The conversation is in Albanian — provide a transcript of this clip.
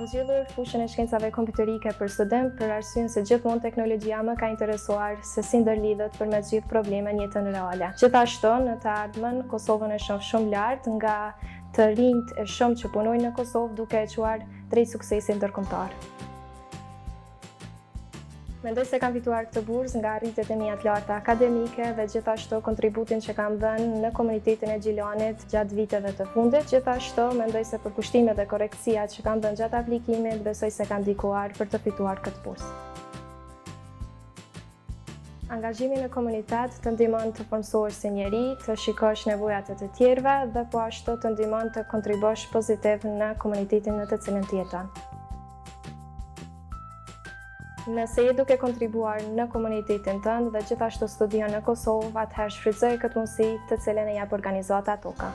Kam zgjedhur fushën e shkencave kompjuterike për studim për arsyen se gjithmonë teknologjia më ka interesuar se si ndërlidhet përmes gjithë problemeve në jetën reale. Gjithashtu, në të ardhmen, Kosovën e shoh shumë lart nga të rinjt e shumë që punojnë në Kosovë duke e çuar drejt suksesit ndërkombëtar. Mendoj se kam fituar këtë bursë nga arritjet e mia të larta akademike dhe gjithashtu kontributin që kam dhënë në komunitetin e Gjilanit gjatë viteve të fundit. Gjithashtu mendoj se për kushtimet dhe korrekciat që kam dhënë gjatë aplikimit, besoj se kam ndikuar për të fituar këtë bursë. Angazhimi në komunitet të ndihmon të formsohesh si njeri, të shikosh nevojat e të tjerëve dhe po ashtu të ndihmon të kontribuosh pozitiv në komunitetin në të cilin të jeton. Nëse je duke kontribuar në komunitetin tënd dhe gjithashtu studion në Kosovë, atëherë shfrytëzoj këtë mundësi të cilën e jep organizata Toka.